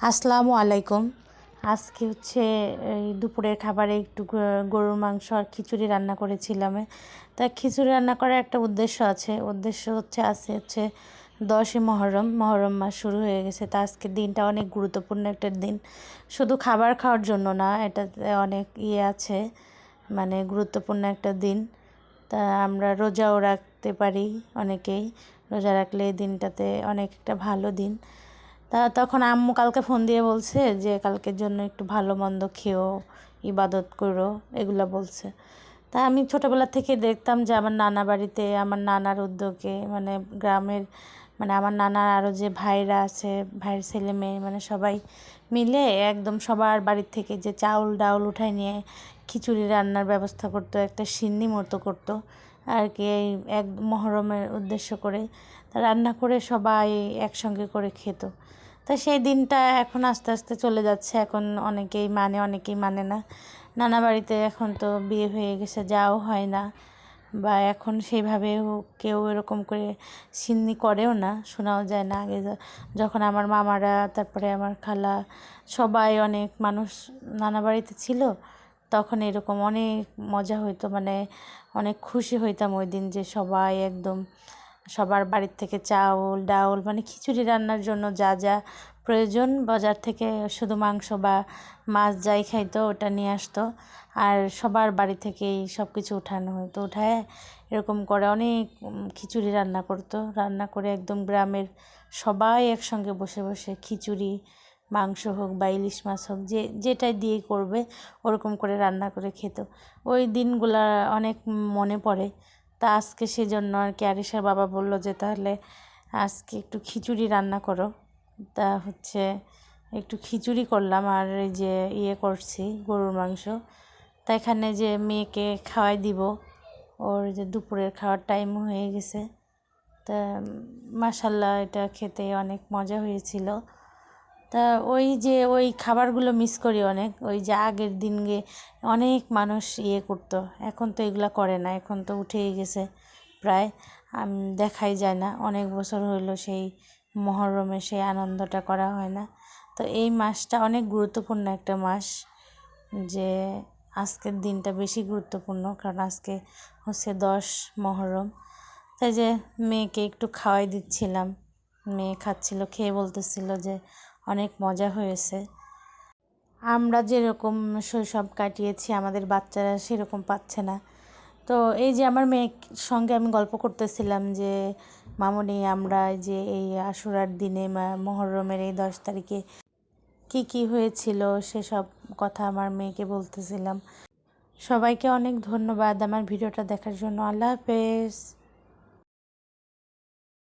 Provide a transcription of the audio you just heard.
আসসালামু আলাইকুম। আজকে হচ্ছে এই দুপুরের খাবারে একটু গরুর মাংস আর খিচুড়ি রান্না করেছিলাম। তা খিচুড়ি রান্না করার একটা উদ্দেশ্য আছে। উদ্দেশ্য হচ্ছে 10ই মহরম মাস শুরু হয়ে গেছে। তা আজকের দিনটা অনেক গুরুত্বপূর্ণ একটা দিন, শুধু খাবার খাওয়ার জন্য না, এটাতে অনেক আছে, মানে গুরুত্বপূর্ণ একটা দিন। তা আমরা রোজাও রাখতে পারি, অনেকেই রোজা রাখলে এই দিনটাতে অনেক একটা ভালো দিন। তখন আম্মু কালকে ফোন দিয়ে বলছে যে কালকের জন্য একটু ভালো মন্দ খেও, ইবাদত করো, এগুলো বলছে। তা আমি ছোটোবেলা থেকে দেখতাম যে আমার নানা বাড়িতে আমার নানার উদ্যোগে, মানে গ্রামের, মানে আমার নানার আরও যে ভাইরা আছে, ভাইয়ের ছেলে মেয়ে, মানে সবাই মিলে একদম সবার বাড়ির থেকে যে চাউল ডাউল উঠায় নিয়ে খিচুড়ি রান্নার ব্যবস্থা করতো, একটা সিন্নি মতো করতো আর কি, এই এক মহরমের উদ্দেশ্য করে রান্না করে সবাই একসঙ্গে করে খেত। তা সেই দিনটা এখন আস্তে আস্তে চলে যাচ্ছে। এখন অনেকেই মানে না। নানা বাড়িতে এখন তো বিয়ে হয়ে গেছে, যাওয়া হয় না, বা এখন সেইভাবেও কেউ এরকম করে সিন্নি করেও না, শোনাও যায় না। আগে যখন আমার মামারা, তারপরে আমার খালা, সবাই অনেক মানুষ নানা বাড়িতে ছিল, তখন এরকম অনেক মজা হইতো, মানে অনেক খুশি হইতাম ওই দিন যে সবাই একদম সবার বাড়ির থেকে চাউল ডাউল, মানে খিচুড়ি রান্নার জন্য যা যা প্রয়োজন বাজার থেকে শুধু মাংস বা মাছ যাই খাইতো ওটা নিয়ে আসতো, আর সবার বাড়ি থেকেই সব কিছু উঠানো হতো। উঠায় এরকম করে অনেক খিচুড়ি রান্না করতো, রান্না করে একদম গ্রামের সবাই একসঙ্গে বসে বসে খিচুড়ি, মাংস হোক বা ইলিশ মাছ হোক, যেটাই দিয়ে করবে ওরকম করে রান্না করে খেত। ওই দিনগুলা অনেক মনে পড়ে। তা আজকে সেজন্য আর কি আরিশার বাবা বলল যে তাহলে আজকে একটু খিচুড়ি রান্না করো। তা একটু খিচুড়ি করলাম, আর এই যে করছি গরুর মাংস। তা এখানে যে মেয়েকে খাওয়াই দিব, ওর যে দুপুরের খাওয়ার টাইম হয়ে গেছে। তা মাশাল্লাহ এটা খেতে অনেক মজা হয়েছিল। তা ওই খাবারগুলো মিস করি অনেক, ওই যে আগের দিনে অনেক মানুষ করতো, এখন তো এগুলো করে না, এখন তো উঠেই গেছে প্রায়, দেখাই যায় না, অনেক বছর হইলো সেই মহরমে সেই আনন্দটা করা হয় না। তো এই মাসটা অনেক গুরুত্বপূর্ণ একটা মাস, যে আজকের দিনটা বেশি গুরুত্বপূর্ণ, কারণ আজকে হচ্ছে 10 মহরম। তাই যে মেয়েকে একটু খাওয়াই দিচ্ছিলাম, মেয়ে খাচ্ছিল, খেয়ে বলতেছিল যে অনেক মজা হয়েছে। আমরা যেরকম শৈশব কাটিয়েছি আমাদের বাচ্চারা সেরকম পাচ্ছে না। তো এই যে আমার মেয়ের সঙ্গে আমি গল্প করতেছিলাম যে মামুনি, আমরা যে এই আশুরার দিনে মহরমের এই 10 তারিখে কি হয়েছিল সেসব কথা আমার মেয়েকে বলতেছিলাম। সবাইকে অনেক ধন্যবাদ আমার ভিডিওটা দেখার জন্য। আল্লাহ হাফেজ।